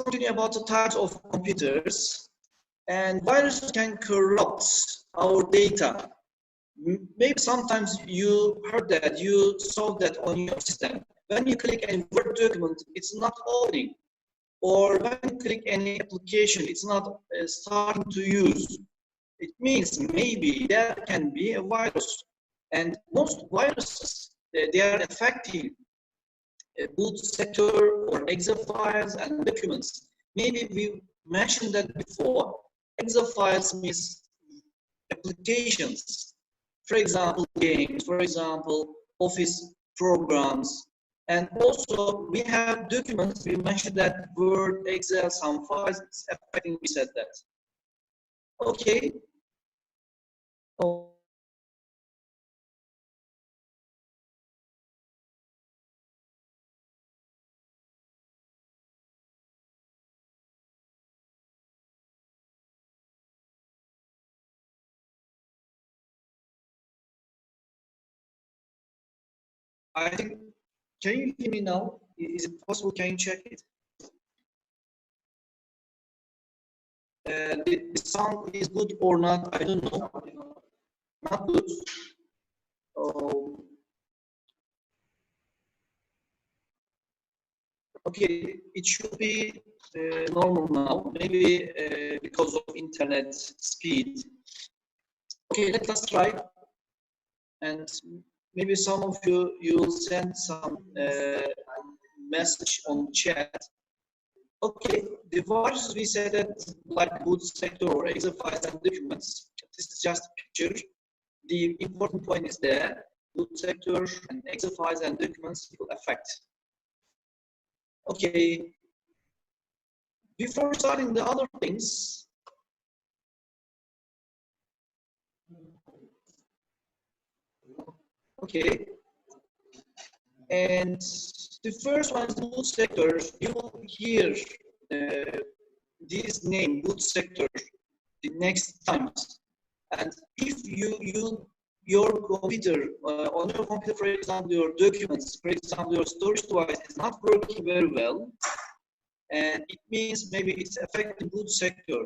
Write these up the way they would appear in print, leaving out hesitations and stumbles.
continue about the types of computers. And viruses can corrupt our data. Maybe sometimes you heard that, you saw that on your system. When you click any Word document, it's not opening. Or when you click any application, it's not starting to use. It means maybe there can be a virus. And most viruses, they are affecting boot sector or exe files and documents. Maybe we mentioned that before. Exe files means applications. For example, games, for example, office programs. And also we have documents, we mentioned that Word, Excel, some files, it's affecting, we said that. Okay. Oh. I think, can you hear me now? Is it possible? Can you check it? The sound is good or not? I don't know. Not good. Oh. Okay, it should be normal now. Maybe because of internet speed. Okay, let us try. And maybe some of you will send some message on chat. Okay, the viruses we said that like boot sector or exe files and documents. This is just a picture. The important point is that boot sector and exe files and documents will affect. Okay. Before starting the other things, okay. And the first one is boot sector. You will hear this name, boot sector, the next times. And if your computer, on your computer, for example, your documents, for example, your storage device is not working very well, and it means maybe it's affecting boot sector.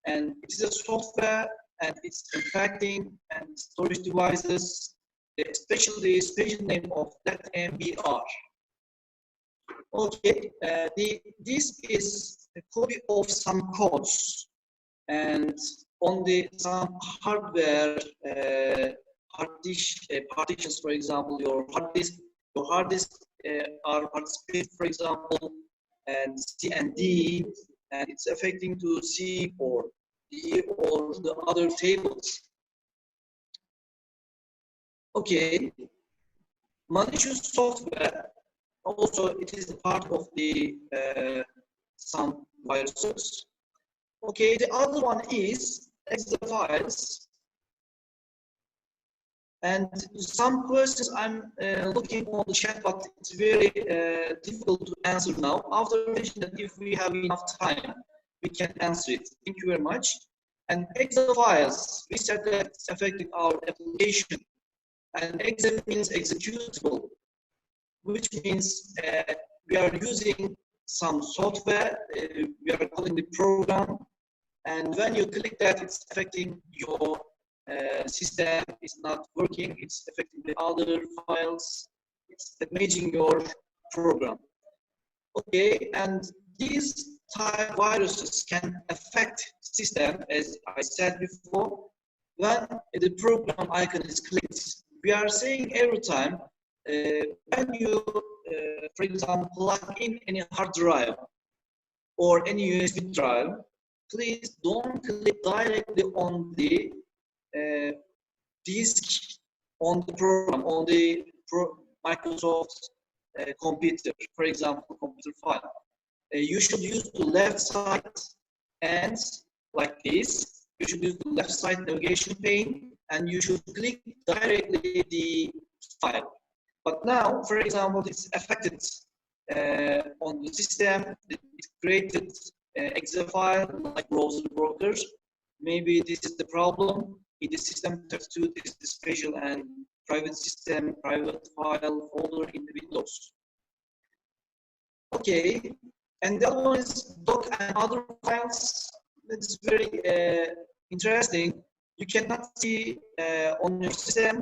And it is a software, and it's affecting and storage devices, especially the special name of that MBR. Okay, this is a copy of some codes, and on the some hardware partitions, for example, your hard disk are participating, for example, and C and D, and it's affecting to C or D or the other tables. Okay, malicious software, also it is a part of the some viruses. Okay, the other one is exe files. And some questions I'm looking on the chat, but it's very difficult to answer now. After mentioning that if we have enough time, we can answer it. Thank you very much. And exe files, we said that it's affecting our application. And exe means executable, which means we are using some software, we are calling the program, and when you click that, it's affecting your system, it's not working, it's affecting the other files, it's damaging your program. Okay, and these type viruses can affect system, as I said before, when the program icon is clicked. We are saying every time, when you, for example, plug in any hard drive or any USB drive, please don't click directly on the disk on the program, on the Microsoft computer, for example, computer file. You should use the left side, and like this, you should use the left side navigation pane, and you should click directly the file. But now, for example, it's affected on the system, it created exe file like browser brokers. Maybe this is the problem. In the system substitute is the special and private system, private file folder in the Windows. Okay, And the other one is doc and other files. That's very interesting. You cannot see on your system.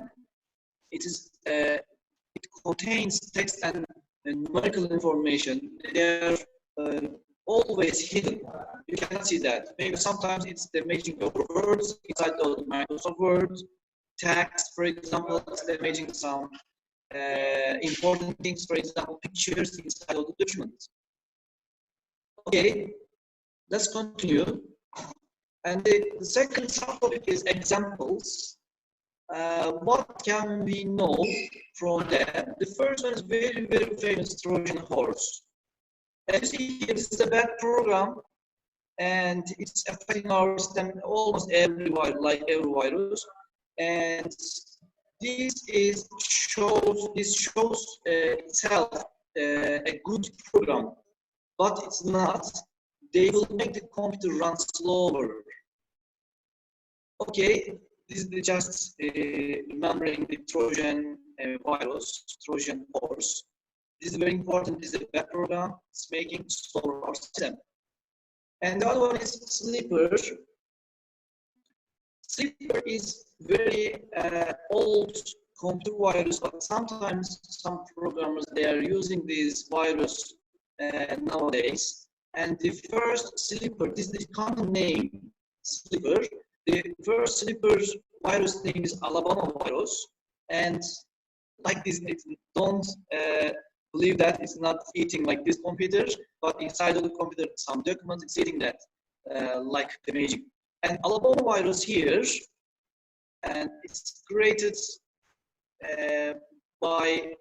It is it contains text and numerical information. They are always hidden. You cannot see that. Maybe sometimes it's the matching of words inside the Microsoft Word, text, for example, it's the matching some important things, for example, pictures inside of the document. Okay, let's continue. And the second subtopic is examples. What can we know from them? The first one is very, very famous Trojan horse. As you see here, this is a bad program, and it's affecting our system almost everywhere, like every virus. And this shows itself a good program, but it's not. They will make the computer run slower. Okay, this is just remembering the Trojan virus, Trojan horse. This is very important. This is a web program. It's making slower our system. And the other one is Sleeper. Sleeper is very old computer virus, but sometimes some programmers they are using this virus nowadays. And the first Sleeper, this is the common name, Sleeper. The first Sleeper virus name is Alabama virus, and like this, don't believe that it's not eating like this computer, but inside of the computer, some documents it's eating that, like the magic. And Alabama virus here, and it's created by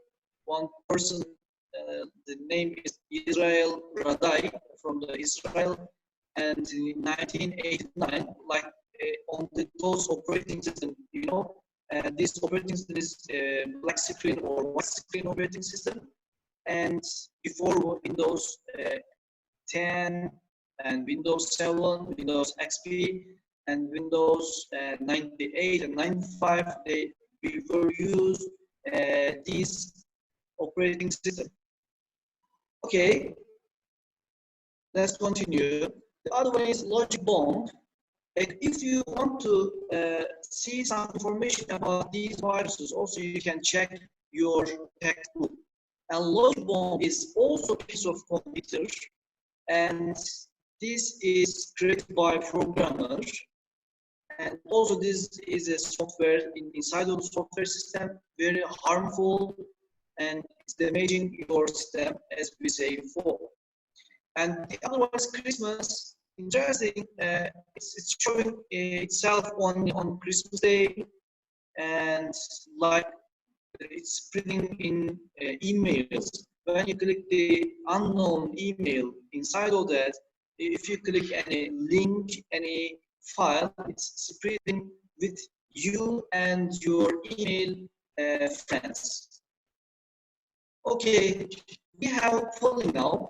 one person. The name is Israel Radai from the Israel, and in 1989, like on those operating system, you know, this operating system is black screen or white screen operating system. And before Windows 10 and Windows 7, Windows XP, and Windows 98 and 95, we were used this operating system. Okay, let's continue. The other one is logic bomb. If you want to see some information about these viruses, also you can check your textbook. And logic bomb is also a piece of computer, and this is created by programmers. And also this is a software inside of the software system, very harmful, and it's damaging your system, as we say before. And the other one is Christmas. Interesting, it's showing itself on Christmas Day, and like it's spreading in emails. When you click the unknown email inside of that, if you click any link, any file, it's spreading with you and your email friends. Okay, we have polling now.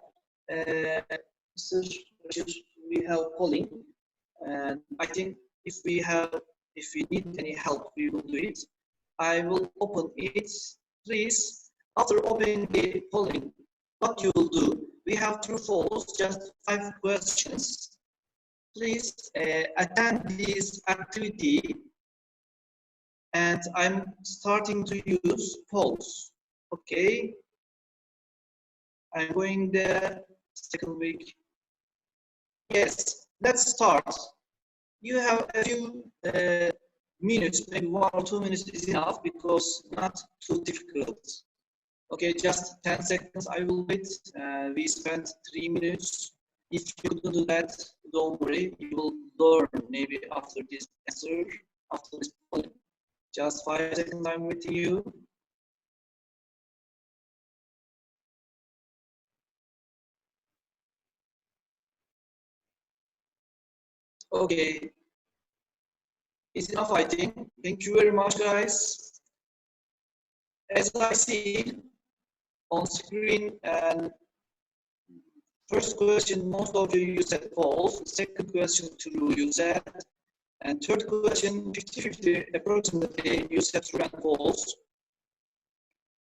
We have polling, and I think if we need any help, we will do it. I will open it. Please, after opening the polling, what you will do? We have true false, just 5 questions. Please attend this activity, and I'm starting to use polls. Okay, I'm going the second week. Yes, let's start. You have a few minutes, maybe 1 or 2 minutes is enough because not too difficult. Okay, just 10 seconds, I will wait. We spent 3 minutes. If you couldn't do that, don't worry, you will learn maybe after this answer, after this point. Just 5 seconds, I'm with you. Okay, it's enough, I think. Thank you very much, guys. As I see on screen, and first question, most of you said false. Second question, true, you said. And third question, 50-50, approximately, you said true and false.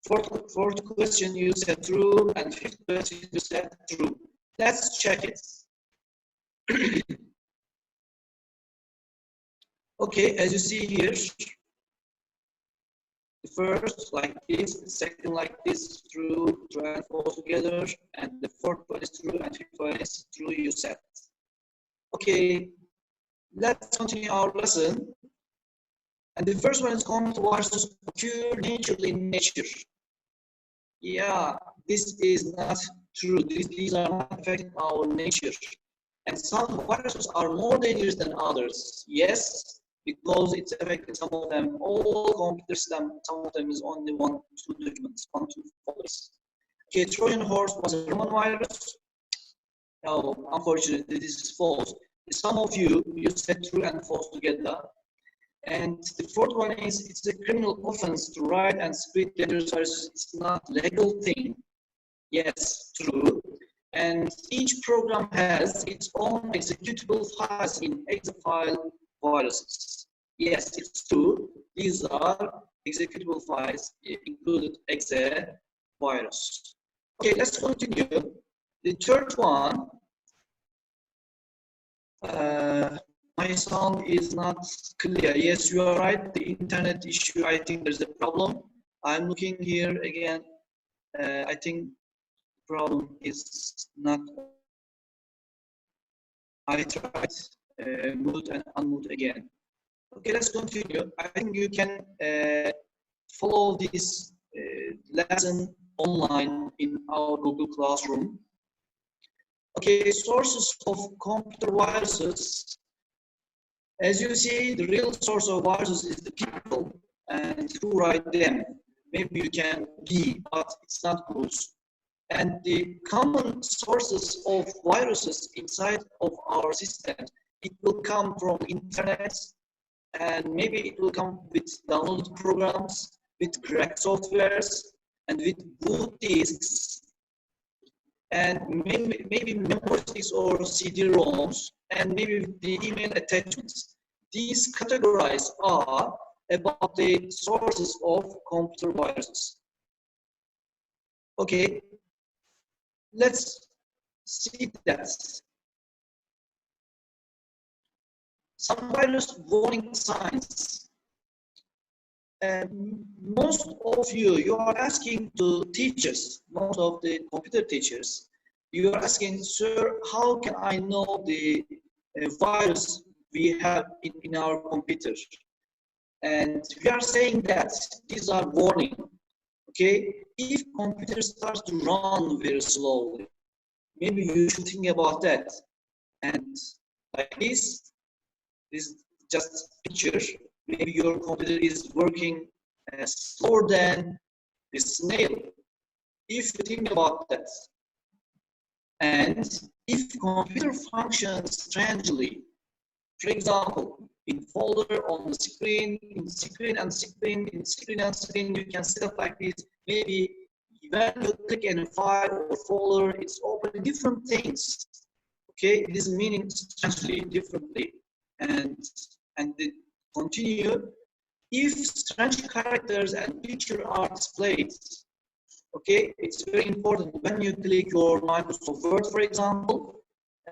Fourth question, you said true. And fifth question, you said true. Let's check it. Okay, as you see here, the first like this, the second like this, true and false together, and the fourth one is true and fifth one is true, you said. Okay, let's continue our lesson. And the first one is computer viruses occur naturally in nature. Yeah, this is not true. These are not affecting our nature. And some viruses are more dangerous than others. Yes, because it's affecting some of them. All computers, some of them is only one, two documents, one, two folders. Okay, Trojan horse was a Roman virus. No, unfortunately, this is false. Some of you said true and false together. And the fourth one is, it's a criminal offense to write and spread dangerous viruses. It's not legal thing. Yes, true. And each program has its own executable files in exafile viruses. Yes, it's true. These are executable files included exavirus. Okay, let's continue. The third one, my sound is not clear. Yes, you are right. The internet issue, I think there's a problem. I'm looking here again. I think the problem is not. I tried mute and unmute again. Okay, let's continue. I think you can follow this lesson online in our Google Classroom. Okay, sources of computer viruses. As you see, the real source of viruses is the people and who write them. Maybe you can be, but it's not good. And the common sources of viruses inside of our system, it will come from internet, and maybe it will come with downloaded programs, with cracked softwares, and with boot disks, and maybe memory sticks or CD-ROMs, and maybe with the email attachments. These categories are about the sources of computer viruses. Okay, let's see that. Some virus warning signs. Most of you are asking to teachers, most of the computer teachers, you are asking, sir, how can I know the virus we have in our computer? And we are saying that these are warning. Okay, if computer starts to run very slowly, maybe you should think about that. And like this is just a picture. Maybe your computer is working slower than the snail. If you think about that, and if computer functions strangely, for example, in folder on the screen, in screen and screen, in screen and screen, you can set up like this. Maybe when you click in a file or folder, it's opening different things. Okay, this meaning strangely, differently, and they continue. If strange characters and pictures are displayed, okay, it's very important when you click your Microsoft Word, for example,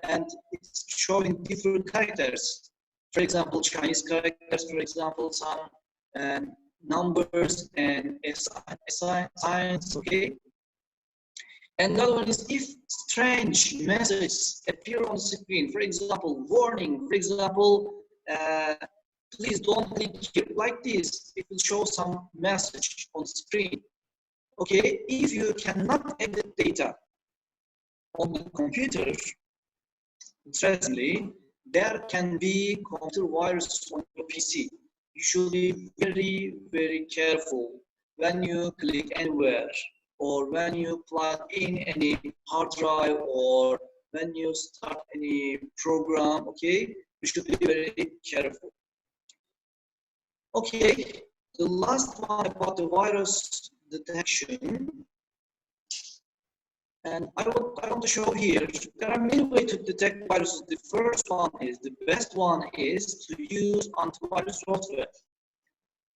and it's showing different characters. For example, Chinese characters, for example, some numbers and signs, okay? And the other one is if strange messages appear on the screen, for example, warning, for example, please don't click here, like this, it will show some message on the screen. Okay, if you cannot edit data on the computer, interestingly, there can be computer viruses on your PC. You should be very, very careful when you click anywhere, or when you plug in any hard drive, or when you start any program, okay? You should be very careful. Okay, the last one about the virus detection. And I want to show here, there are many ways to detect viruses. The first one is, the best one is to use antivirus software.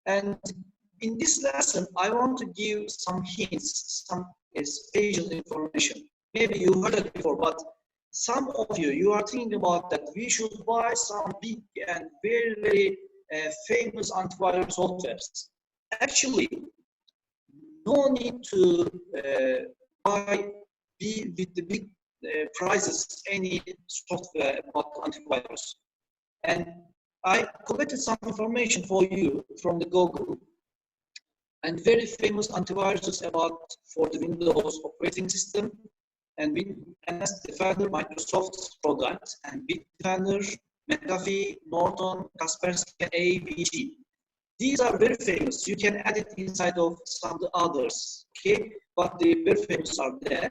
And in this lesson, I want to give some hints, some special information. Maybe you heard it before, but some of you are thinking about that we should buy some big and very famous antivirus softwares. Actually, no need to buy with the big prices any software about antivirus. And I collected some information for you from the Google, and very famous antiviruses about for the Windows operating system, and MS Defender, Microsoft's product, and Bitdefender, McAfee, Norton, Kaspersky, AVG. These are very famous. You can add it inside of some others, okay? But the very famous are there.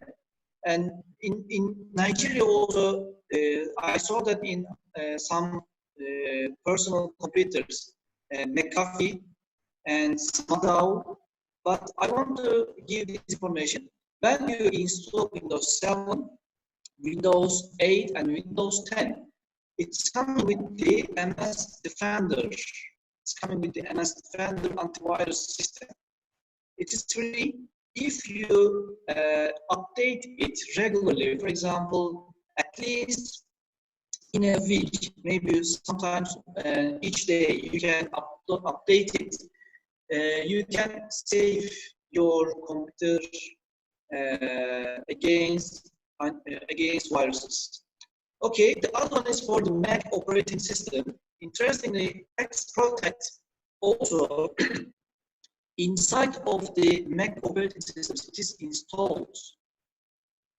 And in Nigeria also, I saw that in some personal computers, McAfee and Smadao. But I want to give this information. When you install Windows 7, Windows 8, and Windows 10, it's coming with the MS Defender. It's coming with the MS Defender antivirus system. It is free if you update it regularly. For example, at least in a week, maybe sometimes each day, you can update it. You can save your computer against viruses. Okay, the other one is for the Mac operating system. Interestingly, X-Protect also inside of the Mac operating systems, it is installed.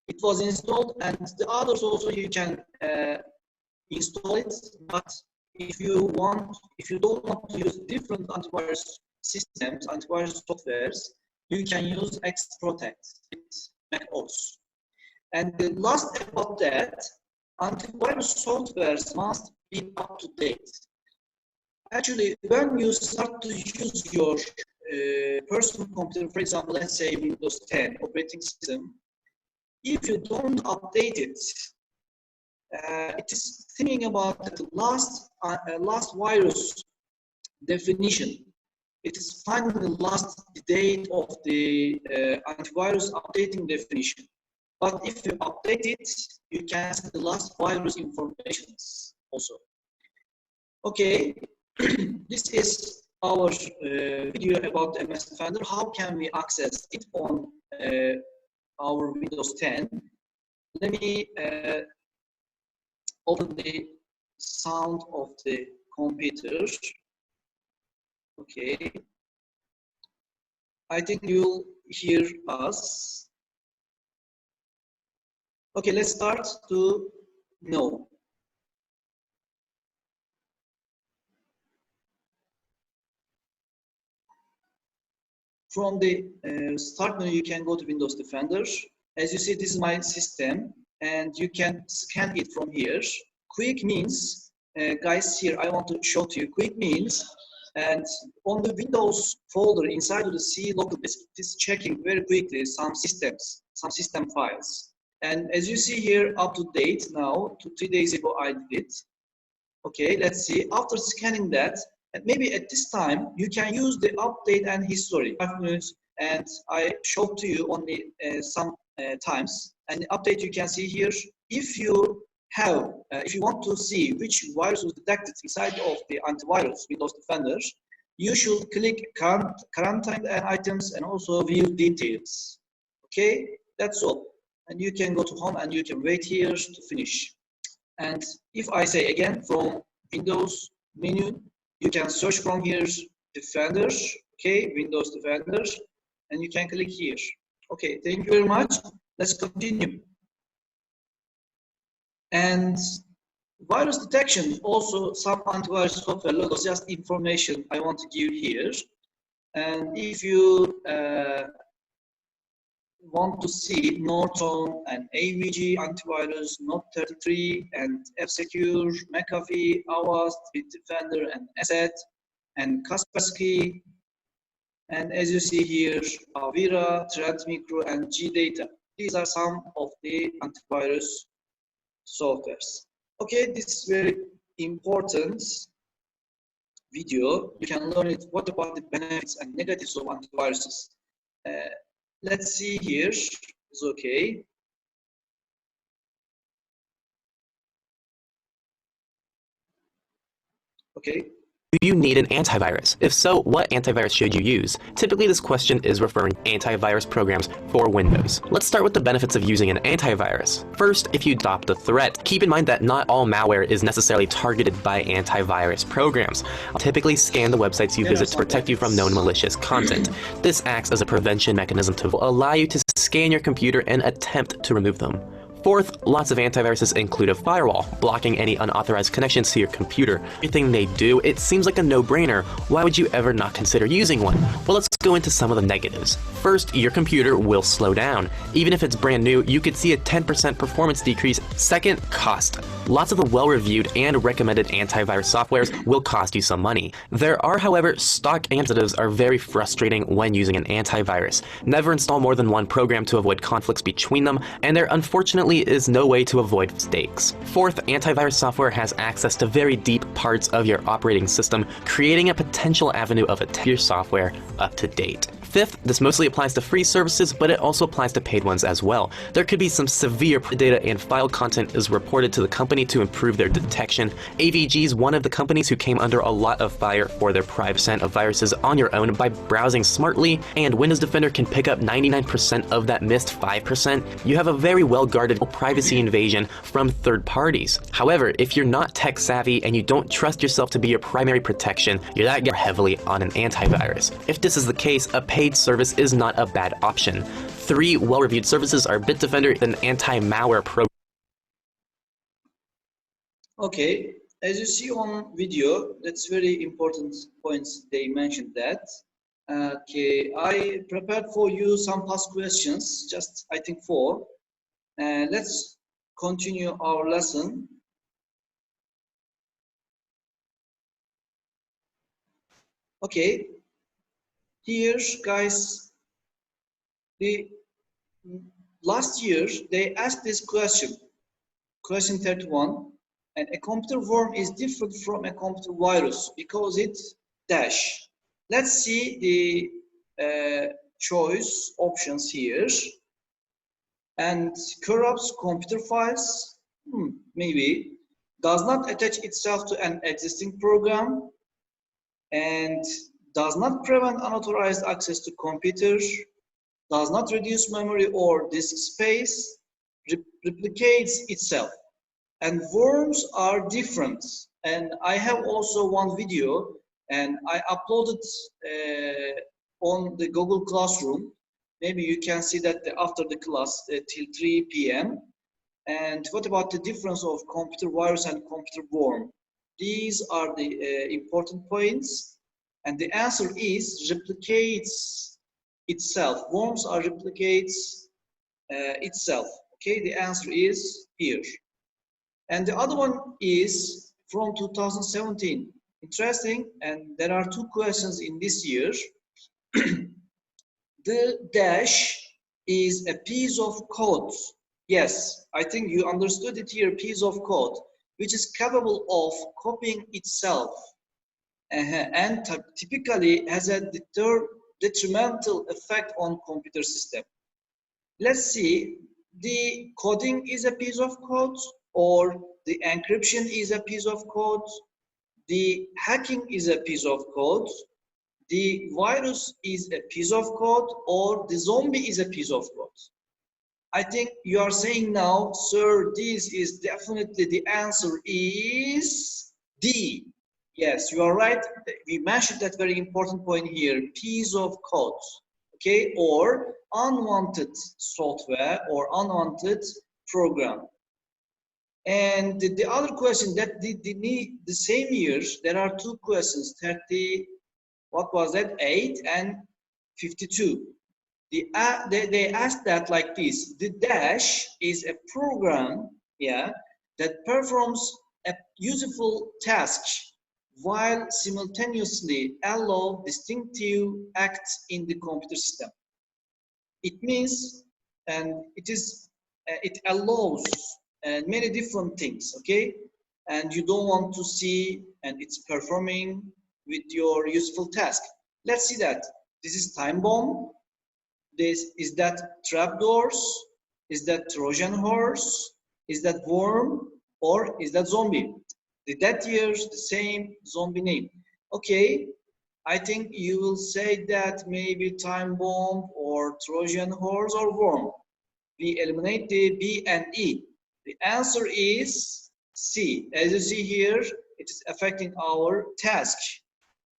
It was installed, and the others also you can install it. But if you don't want to use different antivirus systems, antivirus softwares, you can use X-Protect with Mac OS. And the last about that, antivirus softwares must be up to date. Actually, when you start to use your personal computer, for example, let's say Windows 10 operating system, if you don't update it, it is thinking about the last virus definition. It is finding the last date of the antivirus updating definition. But if you update it, you can see the last virus information also. Okay, this is our video about MS Defender. How can we access it on our Windows 10? Let me open the sound of the computer. Okay, I think you'll hear us. Okay, let's start to know. From the start menu, you can go to Windows Defender. As you see, this is my system, and you can scan it from here. Quick means, guys, here I want to show to you. Quick means, and on the Windows folder inside of the C local disk, it is checking very quickly some systems, some system files. And as you see here, up to date now, 3 days ago I did it. Okay, let's see. After scanning that, and maybe at this time, you can use the update and history. 5 minutes, and I showed to you only some times. And the update you can see here. If you have, if you want to see which virus was detected inside of the antivirus Windows Defender, you should click quarantine items and also view details. Okay, that's all. And you can go to home and you can wait here to finish. And if I say again from Windows menu, you can search from here Defender, okay, Windows Defender, and you can click here. Okay, thank you very much. Let's continue. And virus detection, also some antivirus software logos, just information I want to give here. And if you want to see Norton and AVG antivirus, Note33 and F-Secure, McAfee, Avast, Bitdefender and Asset, and Kaspersky. And as you see here, Avira, Trend Micro, and G-Data. These are some of the antivirus softwares. Okay, this is very important video. You can learn it. What about the benefits and negatives of antiviruses? Let's see here. It's okay. Okay. Do you need an antivirus? If so, what antivirus should you use? Typically, this question is referring to antivirus programs for Windows. Let's start with the benefits of using an antivirus. First, if you adopt a threat, keep in mind that not all malware is necessarily targeted by antivirus programs. Typically, scan the websites you visit to protect you from known malicious content. This acts as a prevention mechanism to allow you to scan your computer and attempt to remove them. Fourth, lots of antiviruses include a firewall, blocking any unauthorized connections to your computer. Everything they do, it seems like a no-brainer. Why would you ever not consider using one? Well, let's go into some of the negatives. First, your computer will slow down. Even if it's brand new, you could see a 10% performance decrease. Second, cost. Lots of the well-reviewed and recommended antivirus softwares will cost you some money. There are, however, stock antivirus are very frustrating when using an antivirus. Never install more than one program to avoid conflicts between them, and there unfortunately is no way to avoid mistakes. Fourth, antivirus software has access to very deep parts of your operating system, creating a potential avenue of attack your software up to date. Fifth, this mostly applies to free services, but it also applies to paid ones as well. There could be some severe data and file content is reported to the company to improve their detection. AVG is one of the companies who came under a lot of fire for their privacy of viruses on your own by browsing smartly, and Windows Defender can pick up 99% of that missed 5%. You have a very well-guarded privacy invasion from third parties. However, if you're not tech savvy and you don't trust yourself to be your primary protection, you're that heavily on an antivirus. If this is the case, a paid service is not a bad option. 3 well-reviewed services are Bitdefender and anti-malware program. Okay, as you see on video, that's very important points they mentioned that. Okay, I prepared for you some past questions, just I think 4. Let's continue our lesson. Okay, here guys, the last year they asked this question 31, and a computer worm is different from a computer virus because it's dash. Let's see the choice options here. And corrupts computer files, maybe. Does not attach itself to an existing program, and does not prevent unauthorized access to computer, does not reduce memory or disk space, replicates itself. And worms are different. And I have also one video, and I uploaded on the Google Classroom. Maybe you can see that after the class till 3 p.m. And what about the difference of computer virus and computer worm? These are the important points. And the answer is replicates itself. Worms are replicates itself. Okay, the answer is here. And the other one is from 2017. Interesting, and there are 2 questions in this year. The dash is a piece of code. Yes, I think you understood it here, piece of code, which is capable of copying itself and typically has a detrimental effect on computer system. Let's see, the coding is a piece of code, or the encryption is a piece of code, the hacking is a piece of code, the virus is a piece of code, or the zombie is a piece of code. I think you are saying now, sir, this is definitely the answer is D. Yes, you are right. We mentioned that very important point here, piece of code, okay, or unwanted software or unwanted program. And the other question that the same year, there are 2 questions, 30, what was that, 8 and 52. They asked that like this: the dash is a program, yeah, that performs a useful task while simultaneously allow distinctive acts in the computer system. It means, and it allows many different things, okay? And you don't want to see, and it's performing with your useful task. Let's see that. This is time bomb. This is that trapdoors. Is that Trojan horse? Is that worm? Or is that zombie? The that year, the same zombie name. Okay, I think you will say that maybe time bomb or Trojan horse or worm. We eliminate the B and E. The answer is C. As you see here, it is affecting our task.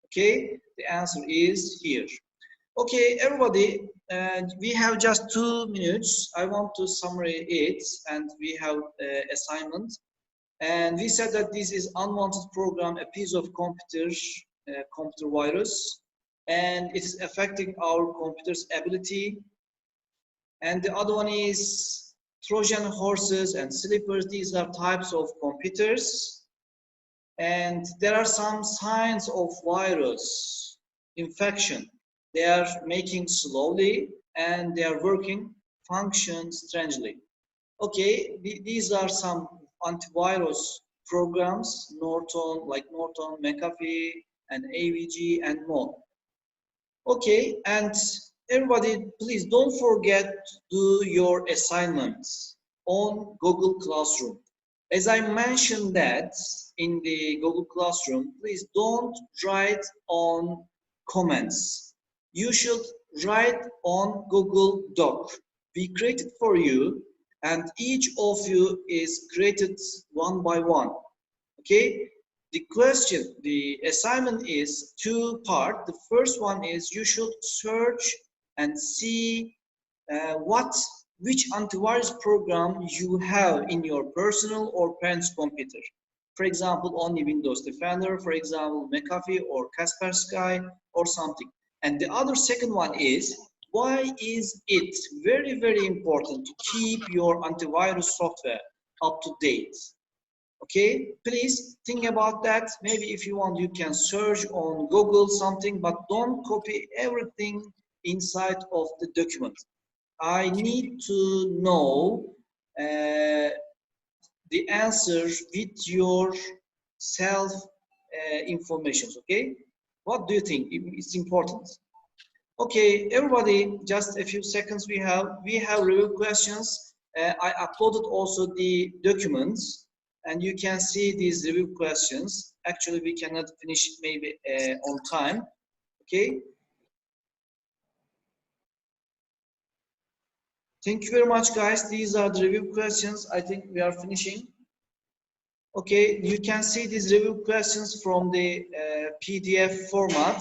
Okay, the answer is here. Okay, everybody, we have just 2 minutes. I want to summarize it, and we have assignment. And we said that this is unwanted program, a piece of computer virus, and it is affecting our computer's ability. And the other one is Trojan horses and sleepers. These are types of computers. And there are some signs of virus infection. They are making slowly and they are working function strangely. Okay, these are some antivirus programs, Norton, like Norton, McAfee, and AVG, and more. Okay, and everybody, please don't forget to do your assignments on Google Classroom. As I mentioned that in the Google Classroom, please don't write on comments. You should write on Google Doc. We created for you, and each of you is created one by one. Okay? The question, the assignment is 2 parts. The first one is you should search and see which antivirus program you have in your personal or parent's computer. For example, only Windows Defender, for example, McAfee or Kaspersky or something. And the other second one is, why is it very, very important to keep your antivirus software up to date? Okay, please think about that. Maybe if you want, you can search on Google something, but don't copy everything inside of the document. I need to know the answer with your self information. Okay, what do you think? It's important. Okay, everybody, just a few seconds we have review questions. I uploaded also the documents, and you can see these review questions. Actually, we cannot finish maybe on time. Okay. Thank you very much, guys. These are the review questions. I think we are finishing. Okay, you can see these review questions from the PDF format.